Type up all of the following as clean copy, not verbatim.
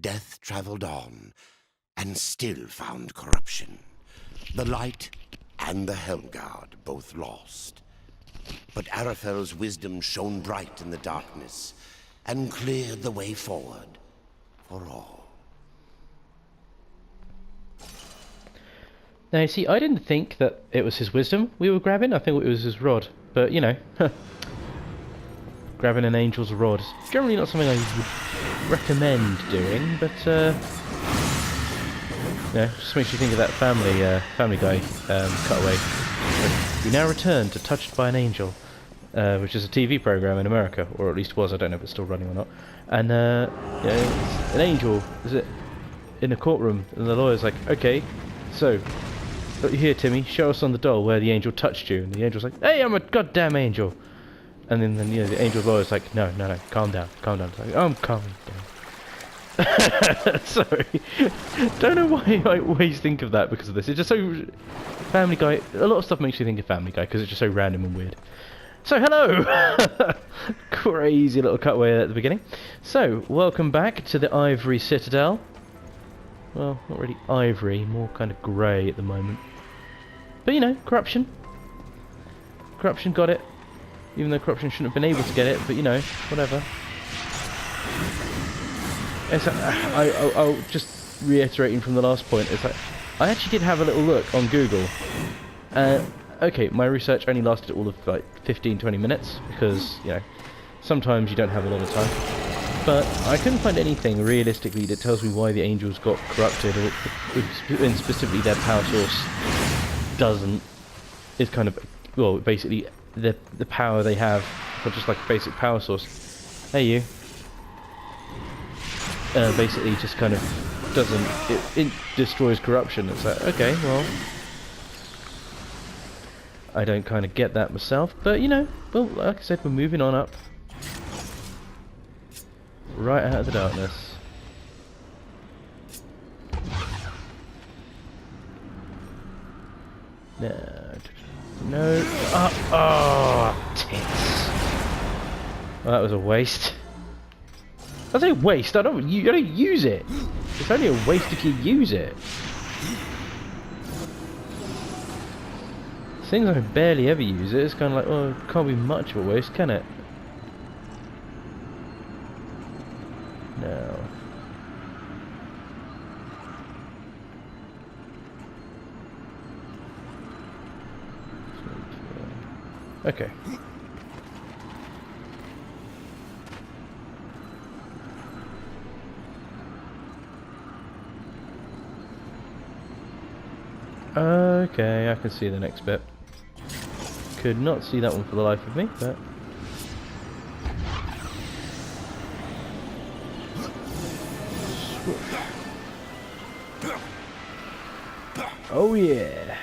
death traveled on and still found corruption. The light and the Helguard both lost. But Arafel's wisdom shone bright in the darkness and cleared the way forward for all. Now, you see, I didn't think that it was his wisdom we were grabbing. I think it was his rod. But, you know, grabbing an angel's rod is generally not something I would recommend doing, but, yeah, just makes you think of that Family Guy cutaway. We now return to Touched by an Angel, which is a TV program in America, or at least was. I don't know if it's still running or not. And, yeah, it's an angel is it in a courtroom, and the lawyer's like, okay, so... Look here, Timmy, show us on the doll where the angel touched you. And the angel's like, hey, I'm a goddamn angel. And then you know, the angel's lawyer's like, no, calm down. It's like, I'm calming down. Sorry. Don't know why I always think of that because of this. It's just so... Family Guy... A lot of stuff makes you think of Family Guy because it's just so random and weird. So, hello! Crazy little cutaway at the beginning. So, welcome back to the Ivory Citadel. Well, not really ivory, more kind of grey at the moment. But you know, corruption. Corruption got it. Even though corruption shouldn't have been able to get it, but you know, whatever. It's like, I'll just reiterating from the last point, it's like, I actually did have a little look on Google. Okay, my research only lasted all of like 15-20 minutes, because, you know, sometimes you don't have a lot of time. But I couldn't find anything realistically that tells me why the angels got corrupted, or and specifically their power source doesn't. Is kind of, well, basically the power they have for just like a basic power source. Hey you. Basically just kind of doesn't. It destroys corruption. It's like, okay, well, I don't kind of get that myself, but you know, well, like I said, we're moving on up. Right out of the darkness. No. Oh, tits. Well, that was a waste. I say waste. I don't use it. It's only a waste if you use it. Things I barely ever use it. It's kind of like, well, it can't be much of a waste, can it? No. Okay. Okay, I can see the next bit. Could not see that one for the life of me, but... Oh yeah.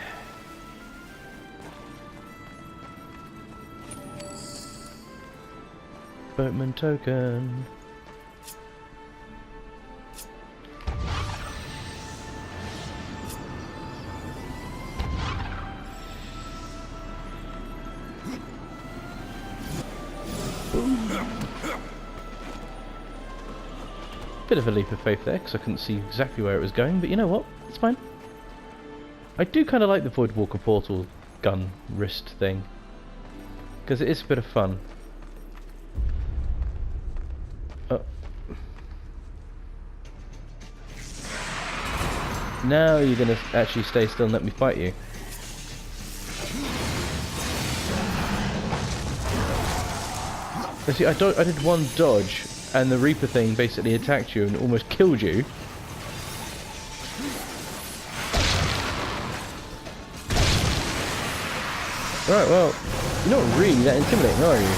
Boatman token. Bit of a leap of faith there, because I couldn't see exactly where it was going, but you know what? It's fine. I do kind of like the Voidwalker portal gun wrist thing, because it is a bit of fun. Oh. Now you're going to actually stay still and let me fight you. You see, I did one dodge, and the Reaper thing basically attacked you and almost killed you. Right, well, you're not really that intimidating, are you?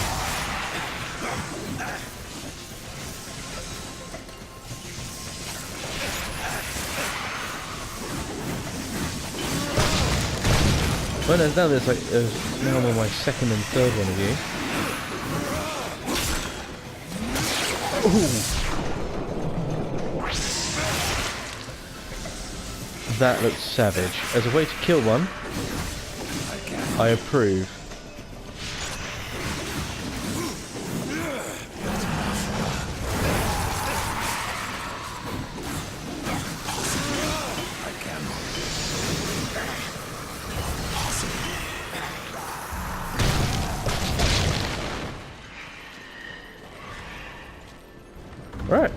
Well, now there's like, now I'm on my second and third one of you. Ooh. That looks savage. As a way to kill one, I approve. Right.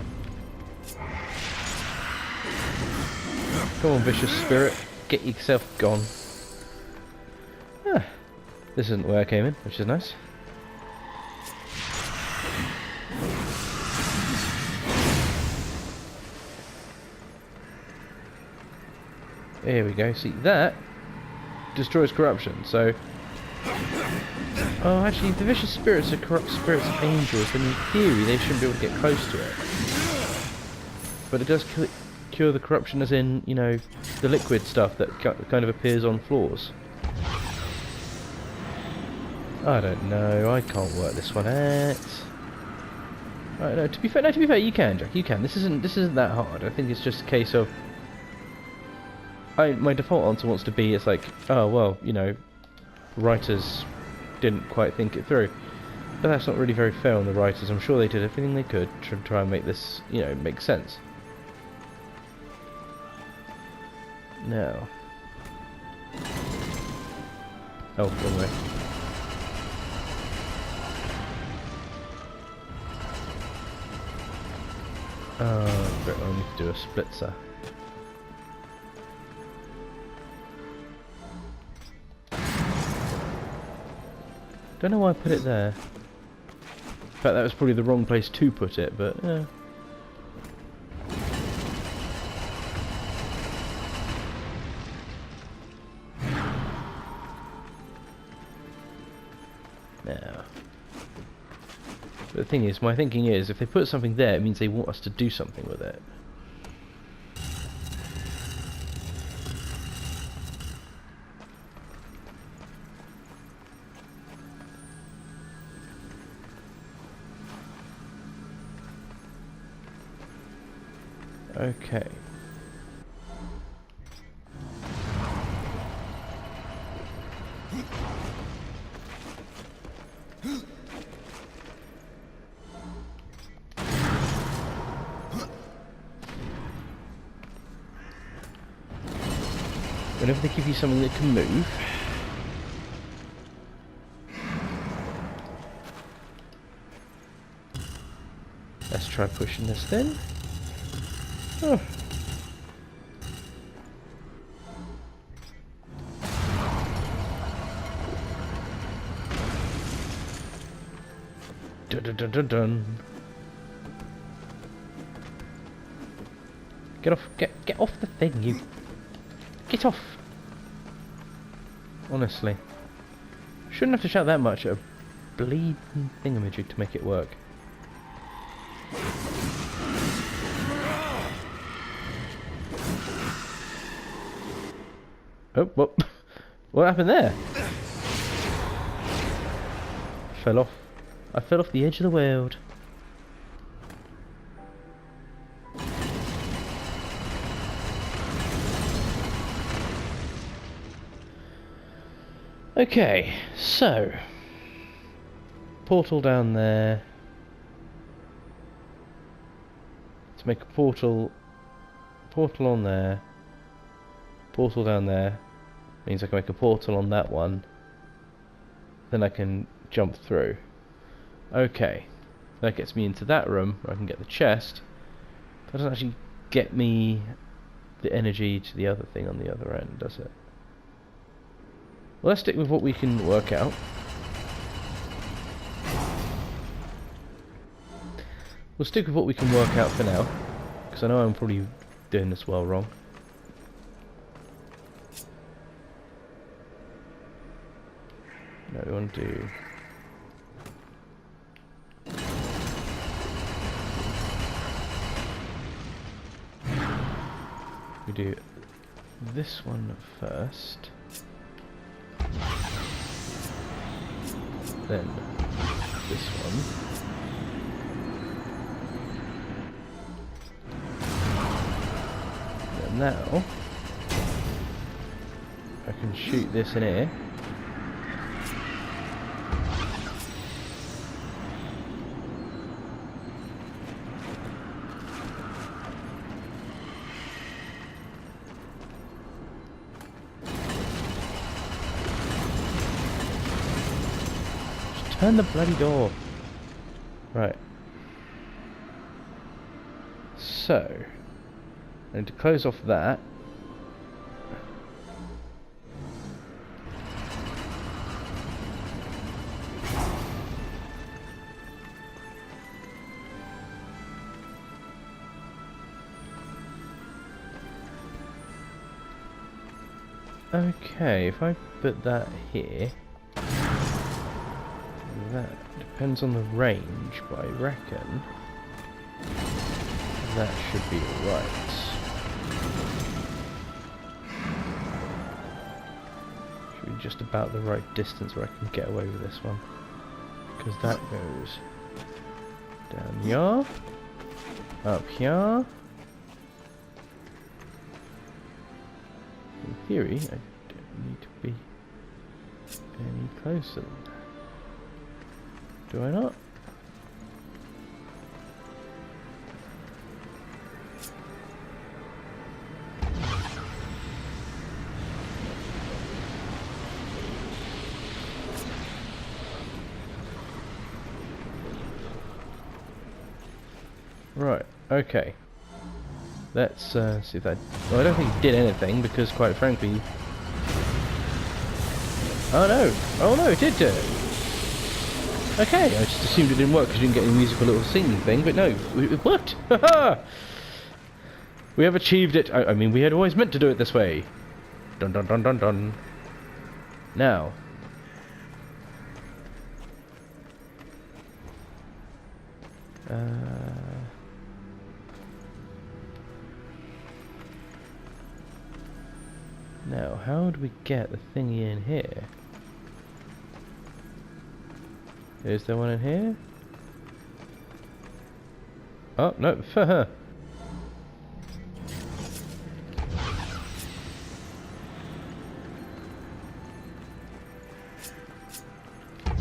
Come on, vicious spirit. Get yourself gone. Ah, this isn't where I came in, which is nice. Here we go. See, that destroys corruption, so... Oh, actually, the vicious spirits are corrupt spirits of angels, then in theory they shouldn't be able to get close to it. But it does cure the corruption, as in, you know, the liquid stuff that kind of appears on floors. I don't know, I can't work this one out. Right, no, to be fair, you can, Jack, you can. This isn't that hard. I think it's just a case of... my default answer wants to be, it's like, oh, well, you know, writers didn't quite think it through. But that's not really very fair on the writers. I'm sure they did everything they could to try and make this, you know, make sense. Now. Oh, wrong way. Oh, great, I need to do a splitzer. Don't know why I put it there. In fact, that was probably the wrong place to put it, but yeah. Now. But the thing is, my thinking is, if they put something there, it means they want us to do something with it. Okay. Whenever they give you something that can move, let's try pushing this then. Oh. Dun dun dun dun dun. Get off the thing, you. Get off. Honestly. Shouldn't have to shout that much at a bleeding thingamajig to make it work. Oh, what happened there? Fell off. I fell off the edge of the world. Okay, so portal down there. Let's make a portal on there. Portal down there. Means I can make a portal on that one. Then I can jump through. Okay. That gets me into that room where I can get the chest. That doesn't actually get me the energy to the other thing on the other end, does it? Well, let's stick with what we can work out. We'll stick with what we can work out for now, because I know I'm probably doing this well wrong. No, we want to do... We do this one first. Then this one. Then now I can shoot this in here. Turn the bloody door. Right. So, I need to close off that. Okay, if I put that here, that depends on the range, but I reckon that should be alright. Should be just about the right distance where I can get away with this one. Because that goes down here, up here. In theory, I don't need to be any closer than that. Do I not? Right, okay. Let's see if that... Well, I don't think it did anything, because quite frankly... Oh no! Oh no, it did do it! Okay, I just assumed it didn't work because you didn't get any musical little singing thing, but no, it worked! Haha! We have achieved it! I mean, we had always meant to do it this way! Dun dun dun dun dun! Now... Now, how do we get the thingy in here? Is there one in here? Oh, no, haha. You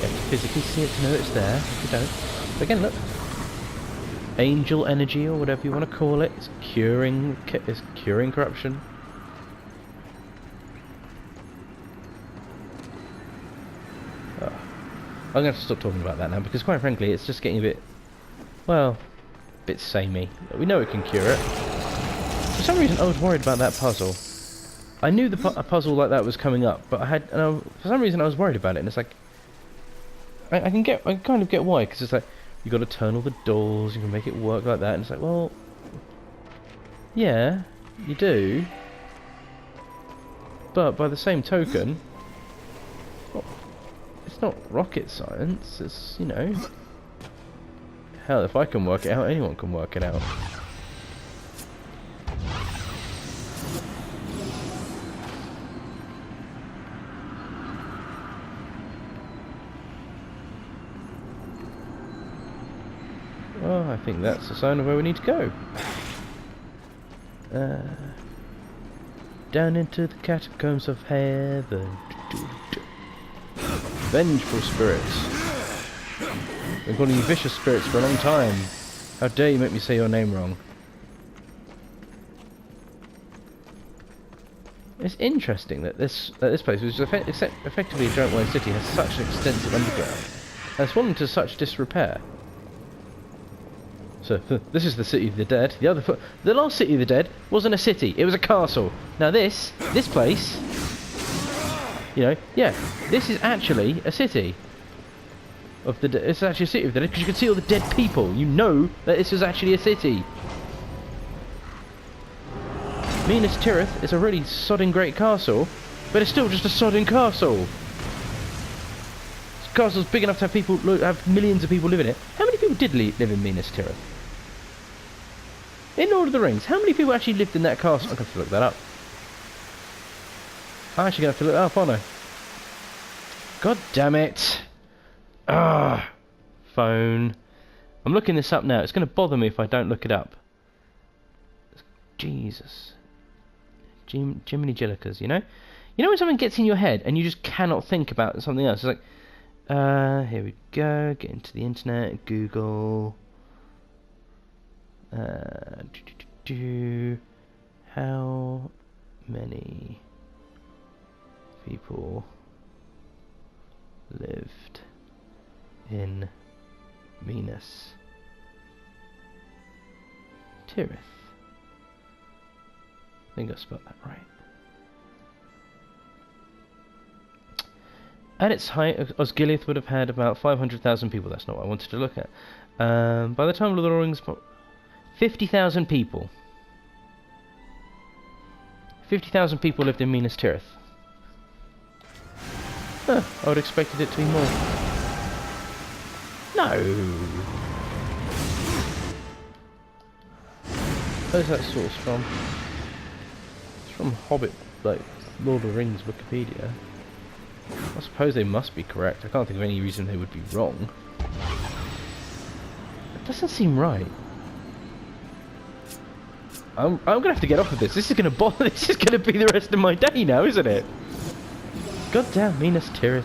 have to physically see it to know it's there. If you don't. But again, look. Angel energy, or whatever you want to call it. It's curing corruption. Oh. I'm going to have to stop talking about that now, because quite frankly, it's just getting a bit, well, a bit samey. We know it can cure it. For some reason, I was worried about that puzzle. I knew a puzzle like that was coming up, but for some reason, I was worried about it. And it's like, I kind of get why, because it's like, you got to turn all the doors, you can make it work like that, and it's like, well, yeah, you do, but by the same token, it's not rocket science, it's, you know, hell, if I can work it out, anyone can work it out. Well, I think that's a sign of where we need to go. Down into the catacombs of heaven. Vengeful spirits. Been calling you vicious spirits for a long time. How dare you make me say your name wrong? It's interesting that this place, which is effectively a giant wide city, has such an extensive underground and it's fallen into such disrepair. So, this is the City of the Dead. The last City of the Dead wasn't a city, it was a castle. Now this place, you know, yeah, this is actually a city of the dead. It's actually a City of the Dead because you can see all the dead people. You know that this is actually a city. Minas Tirith is a really sodding great castle, but it's still just a sodding castle. This castle's big enough to have millions of people live in it. How many people did live in Minas Tirith? In Lord of the Rings, how many people actually lived in that castle? I'm going to have to look that up. I'm actually going to have to look that up, aren't I? God damn it. Ah, phone. I'm looking this up now. It's going to bother me if I don't look it up. Jesus. Jiminy Jillikers, you know? You know when something gets in your head and you just cannot think about something else? It's like, here we go. Get into the internet. Google. How many people lived in Minas Tirith. I think I spelled that right. At its height, Osgiliath would have had about 500,000 people. That's not what I wanted to look at. By the time of the Rings, 50,000 people. 50,000 people lived in Minas Tirith. Huh, I would have expected it to be more. No! Where's that source from? It's from Hobbit, like, Lord of the Rings Wikipedia. I suppose they must be correct. I can't think of any reason they would be wrong. It doesn't seem right. I'm gonna have to get off of this. This is gonna bother. This is gonna be the rest of my day now, isn't it? God damn, Minas Tirith.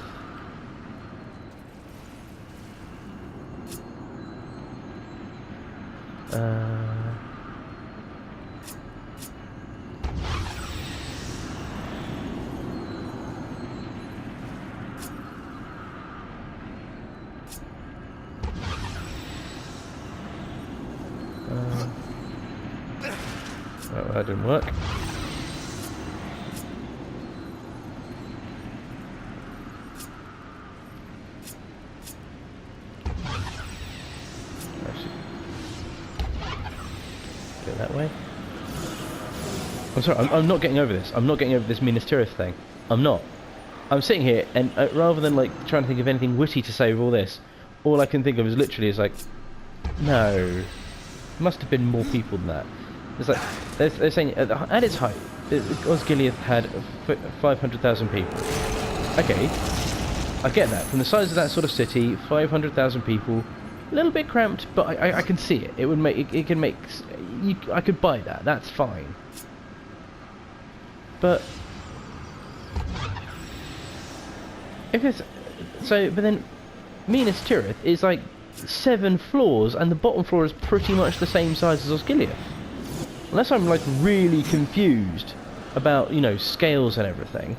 Oh, that didn't work. Go that way. I'm sorry, I'm not getting over this. I'm not getting over this Minas Tirith thing. I'm not. I'm sitting here, and rather than like trying to think of anything witty to say with all this, all I can think of is literally is like, no, must have been more people than that. It's like they're saying at its height, Osgiliath had 500,000 people. Okay, I get that. From the size of that sort of city, 500,000 people, a little bit cramped, but I can see it. It would make it can make. I could buy that. That's fine. But if it's so, but then Minas Tirith is like 7 floors, and the bottom floor is pretty much the same size as Osgiliath. Unless I'm like really confused about, you know, scales and everything.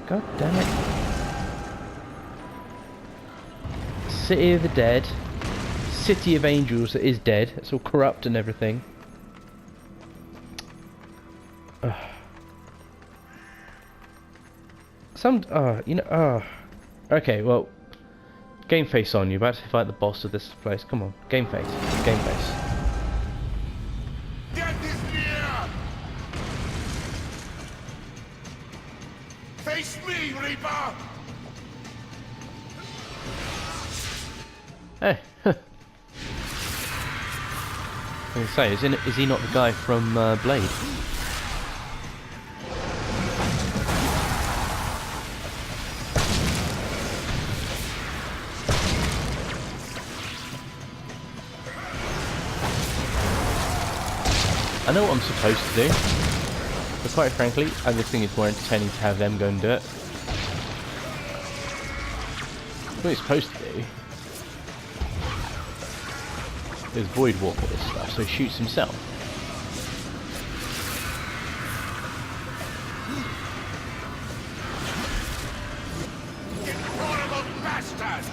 God damn it. City of the Dead. City of Angels that is dead. It's all corrupt and everything. Okay, well, game face on. You're about to fight the boss of this place. Come on, game face. Game face. Death is near! Face me, Reaper! Hey. I was going to say, is he not the guy from Blade? I know what I'm supposed to do, but quite frankly, I just think it's more entertaining to have them go and do it. What he's supposed to do is void walk all this stuff, so he shoots himself. You horrible bastard!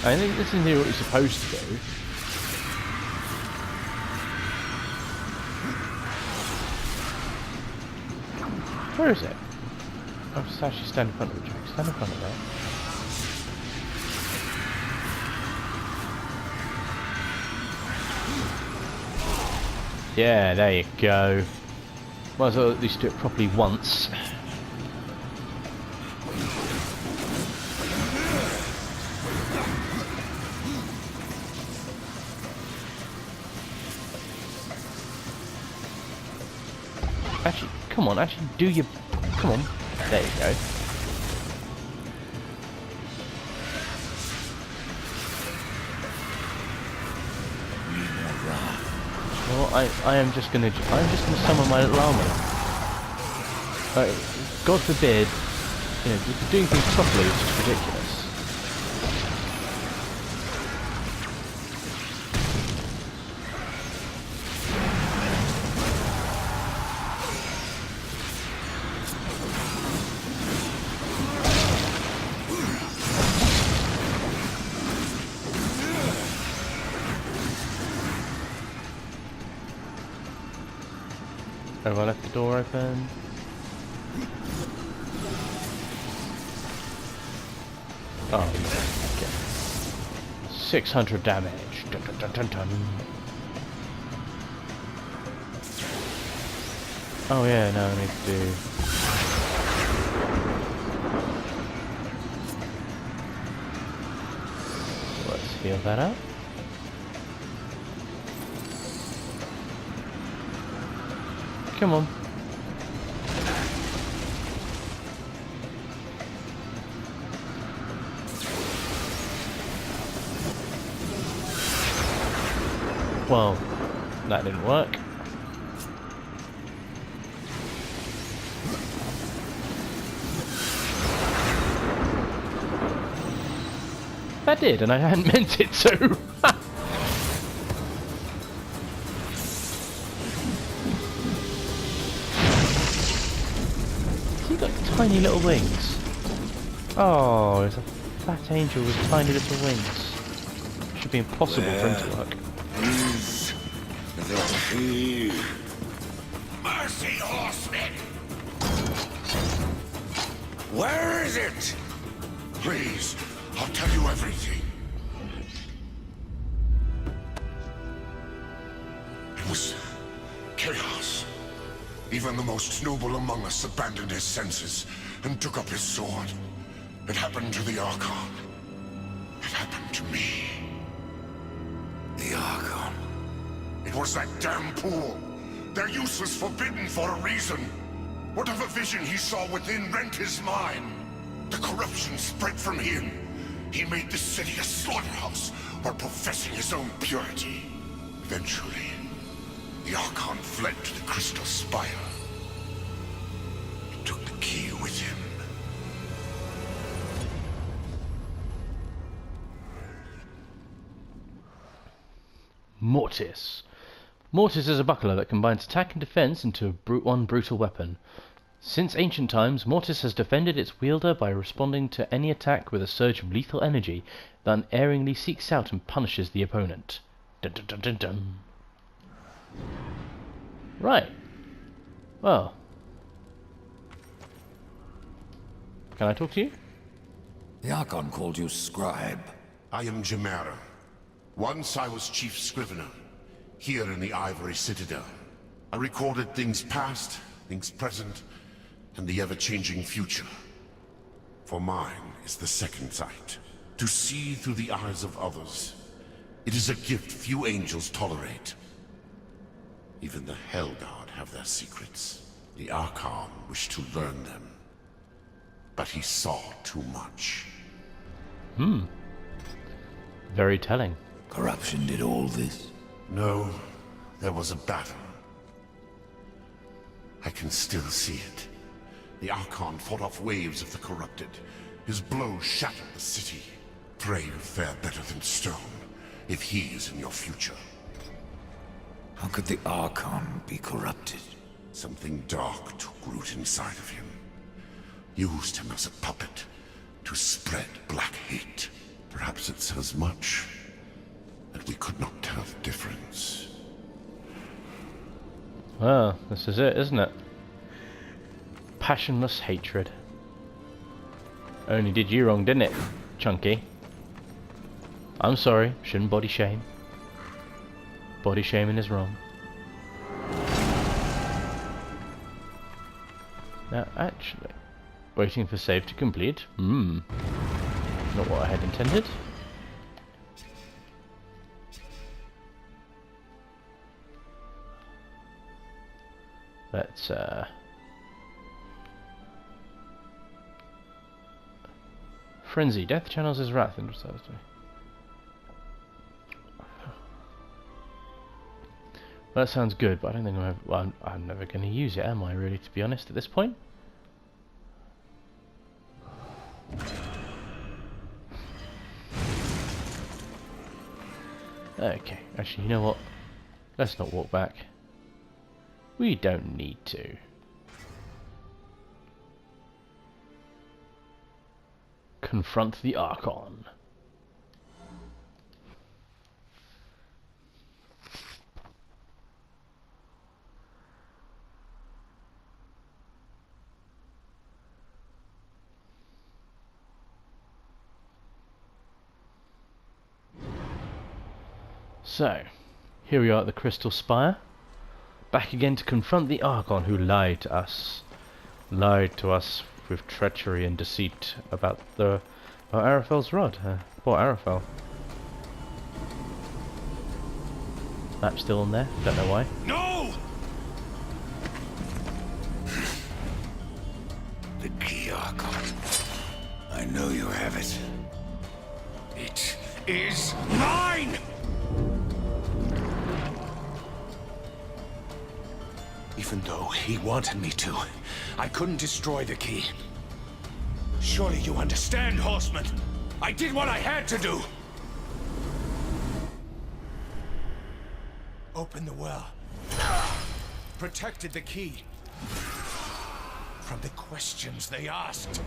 I think this is what he's supposed to do. Where is it? I'll just actually stand in front of the track. Stand in front of that. Yeah, there you go. Might as well at least do it properly once. Actually, come on, actually do your... Come on. There you go. Well, I'm just gonna summon my little army. God forbid, you know, if you're doing things properly, it's just ridiculous. have I left the door open? Oh, okay. 600 damage. Dun, dun, dun, dun, dun. Oh yeah, no, I need to do... Let's heal that up. Come on. Well, that didn't work. That did, and I hadn't meant it to. He got tiny little wings. Oh, it's a fat angel with tiny little wings. Should be impossible for him to work. Is the key? Mercy, horsemen! Where is it? Please, I'll tell you everything. It was chaos. Even the most noble among us abandoned his senses and took up his sword. It happened to the Archon. It happened to me. The Archon. It was that damn pool. Their use was forbidden for a reason. Whatever vision he saw within rent his mind. The corruption spread from him. He made the city a slaughterhouse while professing his own purity. Eventually, the Archon fled to the Crystal Spire. He took the key with him. Mortis. Mortis is a buckler that combines attack and defense into one brutal weapon. Since ancient times, Mortis has defended its wielder by responding to any attack with a surge of lethal energy that unerringly seeks out and punishes the opponent. Dun, dun, dun, dun, dun. Right. Well. Can I talk to you? The Archon called you scribe. I am Jamara. Once I was chief scrivener, here in the Ivory Citadel. I recorded things past, things present, and the ever-changing future. For mine is the second sight, to see through the eyes of others. It is a gift few angels tolerate. Even the Hellguard have their secrets. The Archon wished to learn them, but he saw too much. Very telling. Corruption did all this? No, there was a battle. I can still see it. The Archon fought off waves of the corrupted. His blows shattered the city. Pray you fare better than stone, if he is in your future. How could the Archon be corrupted? Something dark took root inside of him. Used him as a puppet to spread black hate. Perhaps it says much that we could not tell the difference. Well, this is it, isn't it? Passionless hatred. Only did you wrong, didn't it, Chunky? I'm sorry, shouldn't body shame. Body shaming is wrong. Now, actually, waiting for save to complete. Not what I had intended. Let's Frenzy. Death channels his wrath into Thursday. Well, that sounds good, but I don't think I'm never going to use it, am I, really, to be honest, at this point? Okay, actually, you know what? Let's not walk back. We don't need to. Confront the Archon. So, here we are at the Crystal Spire. Back again to confront the Archon who lied to us. Lied to us with treachery and deceit about Arafel's rod. Poor Arafel. Map's still on there, don't know why. No! The key, Archon. I know you have it. It is mine! Even though he wanted me to, I couldn't destroy the key. Surely you understand, Horseman. I did what I had to do. Opened the well. Protected the key. From the questions they asked.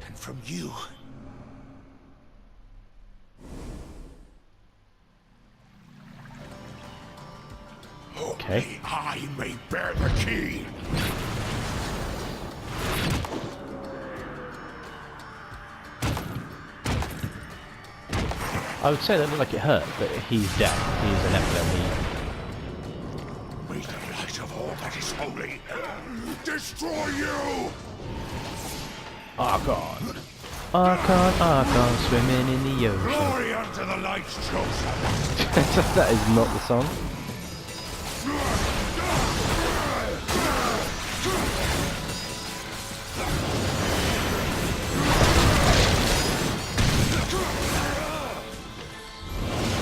And from you. Okay. Only I may bear the key. I would say that looked like it hurt, but he's dead. He's an Nephilim. May the light of all that is holy destroy you! Archon! Archon, Archon, swimming in the ocean. Glory unto the light's chosen! That is not the song.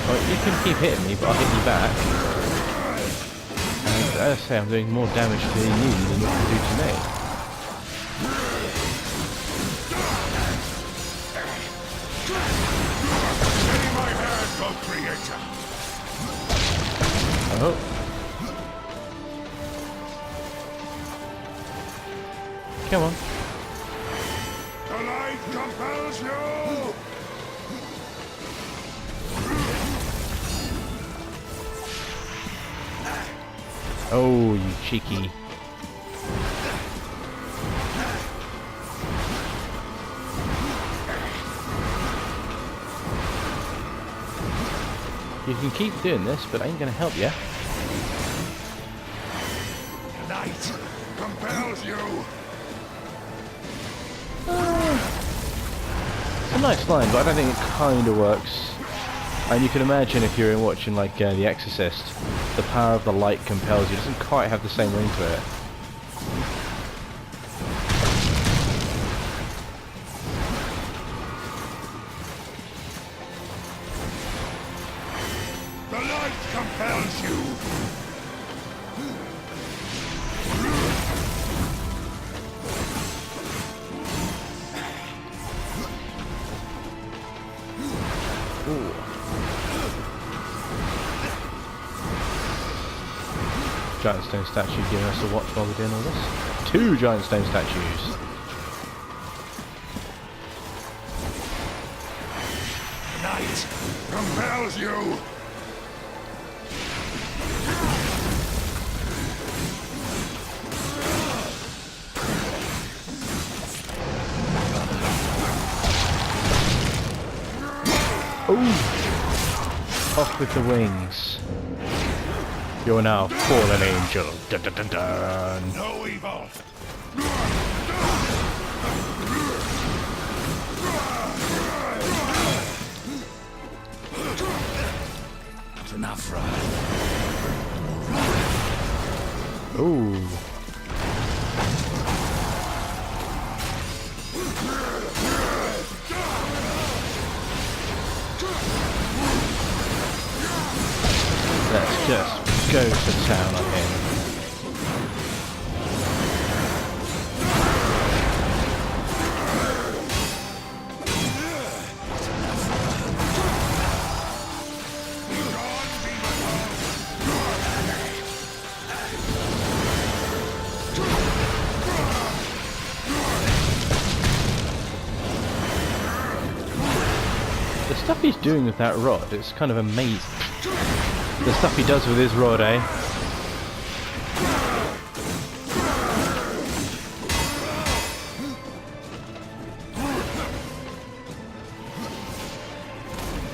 Well, you can keep hitting me, but I'll hit you back. And as I say, I'm doing more damage to you than you can do to me. Steady my hand, O Creator! Oh. Come on. The light compels you! Oh, you cheeky. You can keep doing this, but I ain't gonna help you. Light compels you! It's a nice line, but I don't think it kind of works. And you can imagine if you're watching like The Exorcist, the power of the light compels you. It doesn't quite have the same ring to it. The light compels you! Giant stone statue giving us a watch while we're doing all this. 2 giant stone statues. Night compels you! Ooh! Off with the wings. You're now fallen angel. Dun, dun, dun, dun. No evil! Not enough, right? Ooh. Let's just go to town on him. The stuff he's doing with that rod, it's kind of amazing. The stuff he does with his rod, eh?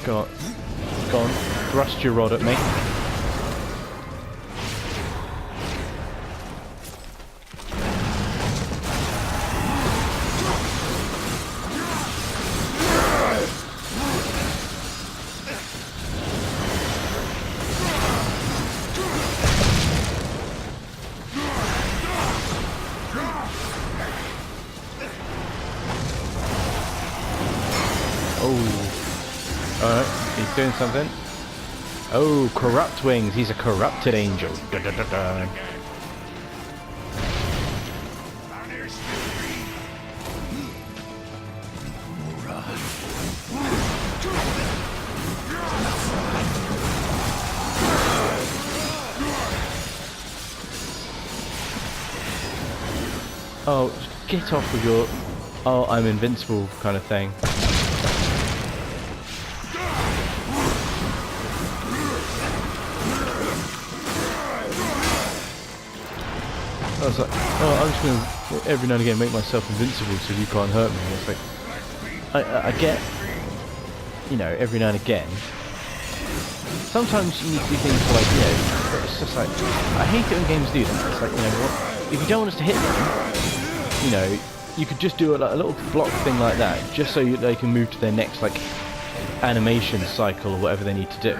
Go on. thrust your rod at me. Alright, he's doing something. Oh, corrupt wings. He's a corrupted angel. Da, da, da, da. Oh, get off with your "oh, I'm invincible" kind of thing. I was like, oh, I'm just going to every now and again make myself invincible so you can't hurt me. And it's like, I get, you know, every now and again. Sometimes you need to do things like, you know, but it's just like, I hate it when games do that. It's like, you know what, if you don't want us to hit them, you know, you could just do a little block thing like that, just so they can move to their next, like, animation cycle or whatever they need to do.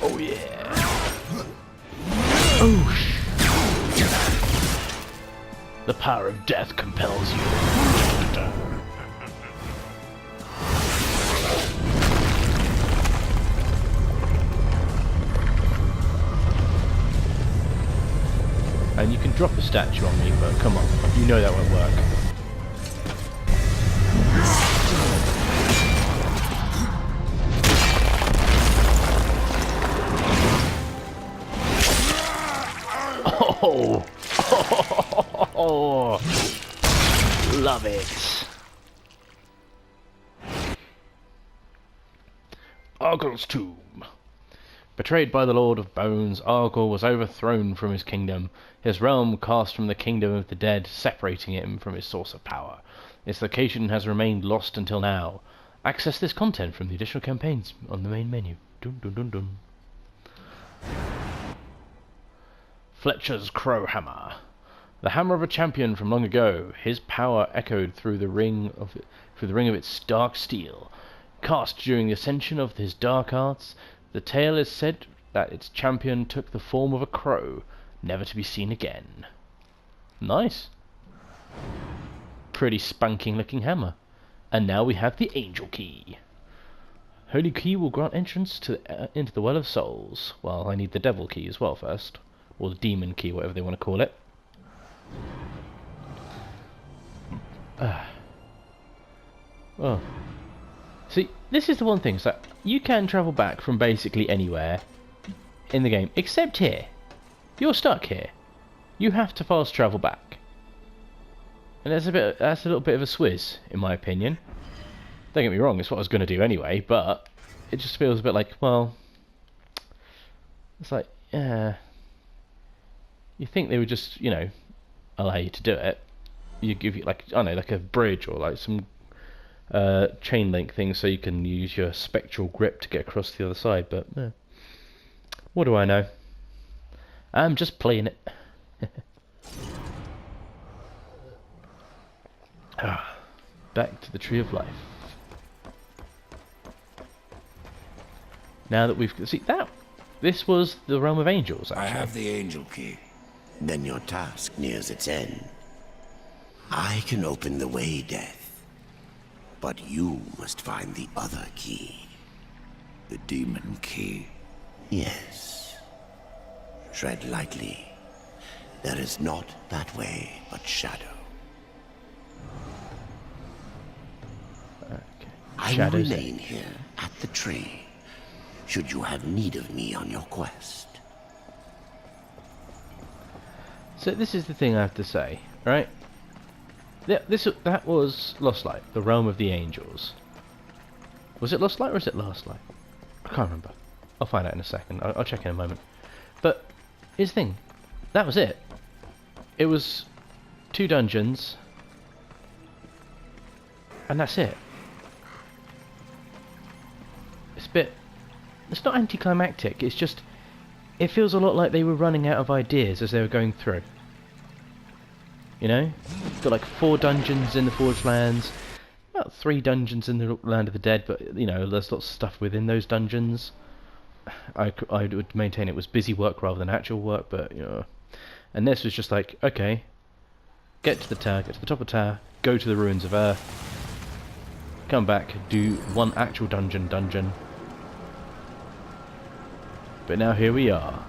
Oh yeah! Oh! The power of death compels you. And you can drop a statue on me, but come on, you know that won't work. Oh! Oh! Love it! Argyl's tomb. Betrayed by the Lord of Bones, Argyl was overthrown from his kingdom, his realm cast from the kingdom of the dead, separating him from his source of power. Its location has remained lost until now. Access this content from the additional campaigns on the main menu. Dun dun dun dun. Fletcher's Crow Hammer. The hammer of a champion from long ago, his power echoed through the ring of its dark steel. Cast during the ascension of his dark arts, the tale is said that its champion took the form of a crow, never to be seen again. Nice. Pretty spanking looking hammer. And now we have the Angel Key. Holy Key will grant entrance to into the Well of Souls. Well, I need the Devil Key as well first. Or the Demon Key, whatever they want to call it. Oh. See, this is the one thing, so you can travel back from basically anywhere in the game, except here. You're stuck here. You have to fast travel back. And that's a little bit of a swizz, in my opinion. Don't get me wrong, it's what I was going to do anyway, but it just feels a bit like, well, it's like, yeah. You think they would just, you know, allow you to do it. You give you, like, I don't know, like a bridge or like some chain link thing so you can use your spectral grip to get across to the other side, but what do I know? I'm just playing it. Back to the Tree of Life. Now that we've this was the realm of angels, actually. I have the Angel Key. Then your task nears its end. I can open the way, Death. But you must find the other key. The Demon Key. Yes. Tread lightly. There is not that way but shadow. Okay. I will Shadows. remain here at the tree, should you have need of me on your quest. So this is the thing I have to say, right? That was Lost Light, the realm of the angels. Was it Lost Light or is it Last Light? I can't remember. I'll find out in a second. I'll check in a moment. But here's the thing. That was it. It was 2 dungeons. And that's it. It's a bit... It's not anticlimactic. It's just... It feels a lot like they were running out of ideas as they were going through. You know? Got like 4 dungeons in the Forged Lands. About 3 dungeons in the Land of the Dead, but, you know, there's lots of stuff within those dungeons. I would maintain it was busy work rather than actual work, but, you know... And this was just like, okay, get to the tower, get to the top of the tower, go to the Ruins of Earth, come back, do 1 actual dungeon. But now here we are.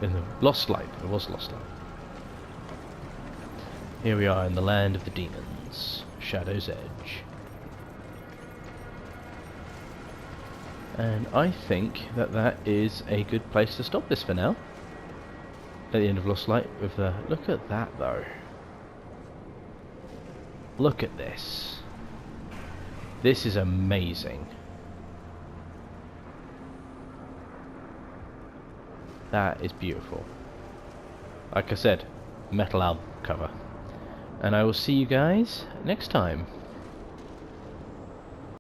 In the Lost Light. It was Lost Light. Here we are in the land of the demons. Shadow's Edge. And I think that that is a good place to stop this for now. At the end of Lost Light with the... Look at that though. Look at this. This is amazing. That is beautiful. Like I said, metal album cover. And I will see you guys next time.